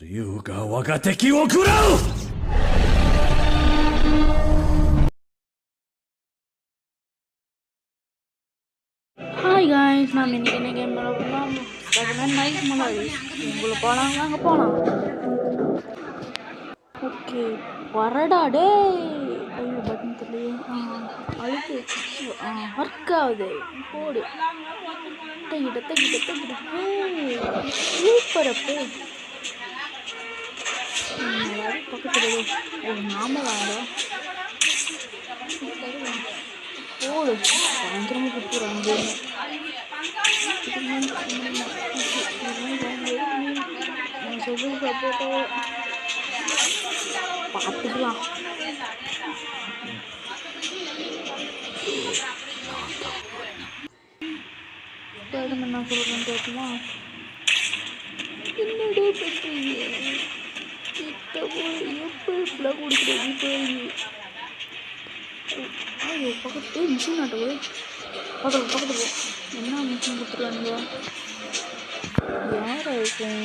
竜が我が敵を食らう。Hai guys, nah ini game belum Spiderman naik malah yang belum போலாம் வாங்க போலாம். Okay வரடா டேய். ஐயோ பட்டன் தெரியலையே. அழுத்து ஒர்க் ஆகுது போடு. தகிட சூப்பர் அப்போ. பக்கத்துல நாம வாங்க போடு பயங்கரமா குத்துறாங்க. பார்த்துக்கலாம். என்ன சொல்றேன் கேட்குமா? என்னடா பண்றீங்க? எப்படிலாம் கொடுக்குறது போய் ஐயோ பக்கத்து மிஷின் ஆட்டோ பக்கத்து போ. என்ன மிஷின் கொடுத்துருவாங்க? யாரா இருக்கும்?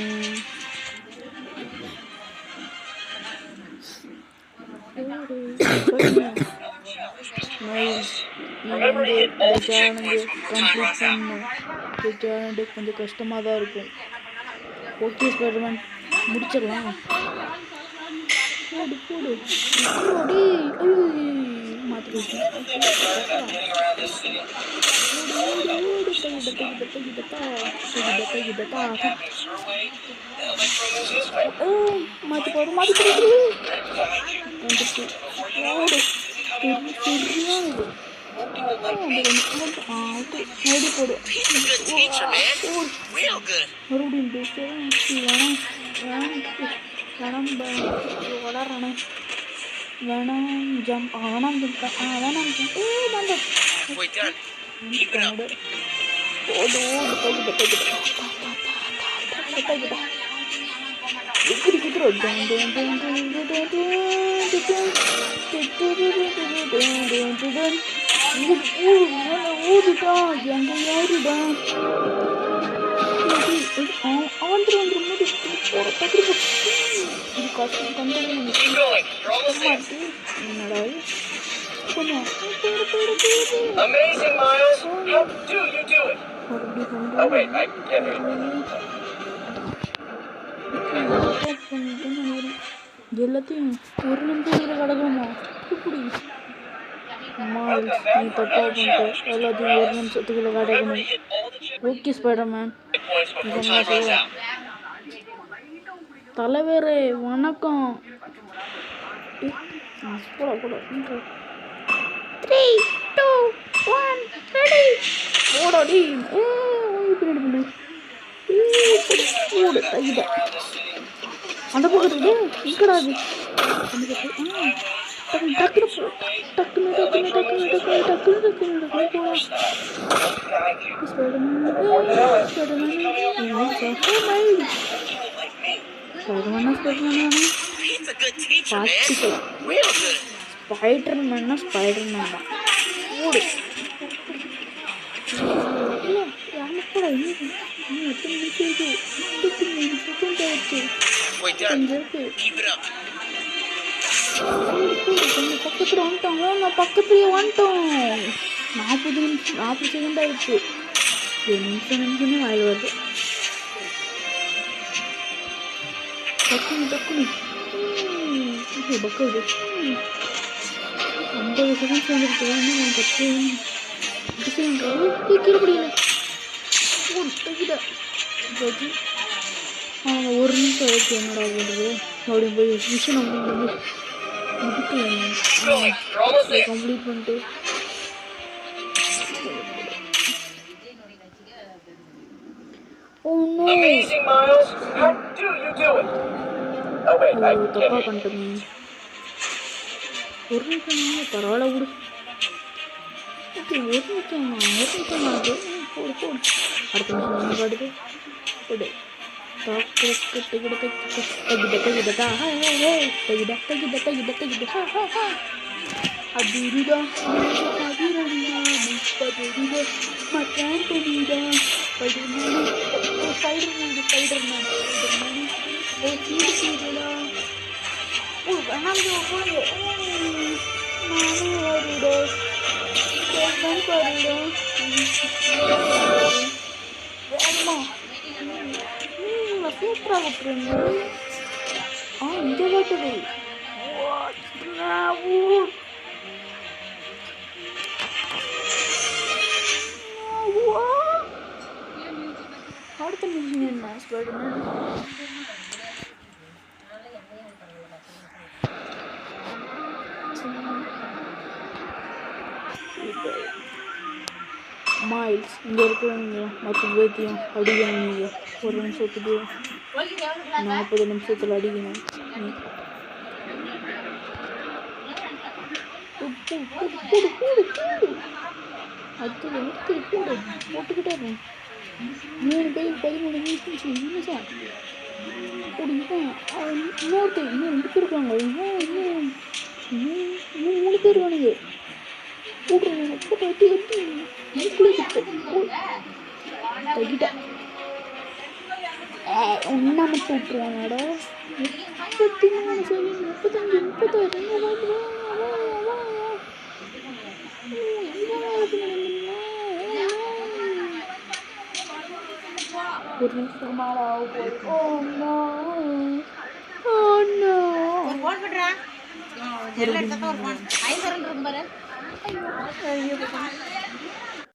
கொஞ்சம் கஷ்டமாக தான் இருக்கும். ஓகே ஸ்பைடர்மேன் முடிச்சிடலாம். போடு போடு மாற்றி மாற்றி போடு மாற்றி போடு வந்துச்சு. ஓடு சரியானது ஓடி போடு மறுபடியும் வளரணே வேணாம் ஜம்ப் வேணாம் ஜம்ப் வேணாம் ஜம்ப் ஓடு ஓடு ஓடுடா எங்க யாருடா வந்துடும் முடி இது கஷ்டம் கண்டது என்னடா கொஞ்சம் எல்லாத்தையும் ஒரு நிமிஷம் கடக்கணுமா? இப்படி அம்மா நீ தப்பா பண்ணிட்ட. எல்லாத்தையும் ஒரு நிமிஷத்துக்குள்ள கடக்கணும். ஓகே ஸ்பைடர்மேன் தலைவரே வணக்கம். ஓடாடி அந்த பக்கத்துல இங்கடாது ஸ்பைடர்மேன்னா ஸ்பைடர்மேன் தான். ஓடு பக்கத்துல வந்துட்டோம். பக்கத்துலயே வந்துட்டோம். 40 செகண்ட் ஆயிடுச்சு. நிமிஷமே வாயில் வருது. டக்குனு பக்கம் 50 செகண்ட்ஸ் வந்துருக்கு. கீழே முடியல. ஒரு நிமிஷம் ஆயிடுச்சு. என்னடா போடுறது மறுபடியும் போய் மிஷின் கம்ப்ளீட் பண்ணிட்டு தப்பா பண்ணிட்டோமே. ஒரு நிமிஷம் பரவாயில்ல விடு. ஒரு நிமிஷம் ஆகுது. போடு போடு அடுத்த நிமிஷம் என்ன பாடுது போடு. சூப்பராக விட்டுருங்க. இங்கே காட்டுது. அடுத்த நிமிஷம் என்ன ஸ்பைடர்மேன் மைல்ஸ் இங்கே இருக்கிறவங்க மற்ற பேர்த்தையும் அடிக்கணும். நீங்கள் ஒரு நிமிஷத்துக்கு 40 நிமிஷத்தில் அடிக்கணும். அடுத்தது போட்டுக்கிட்டே இருக்கேன். 3 பேர் 13 நிமிஷம் இன்னும் 2 பேர் இருக்காங்க. இன்னும் 3 பேர் வேணுங்க. போட்டு ஒன்றா மட்டும் விட்டுருவாங்கடா. 33 செகண்ட் 35 36 ஒரு நிமிஷம் மேலே ஆகும்.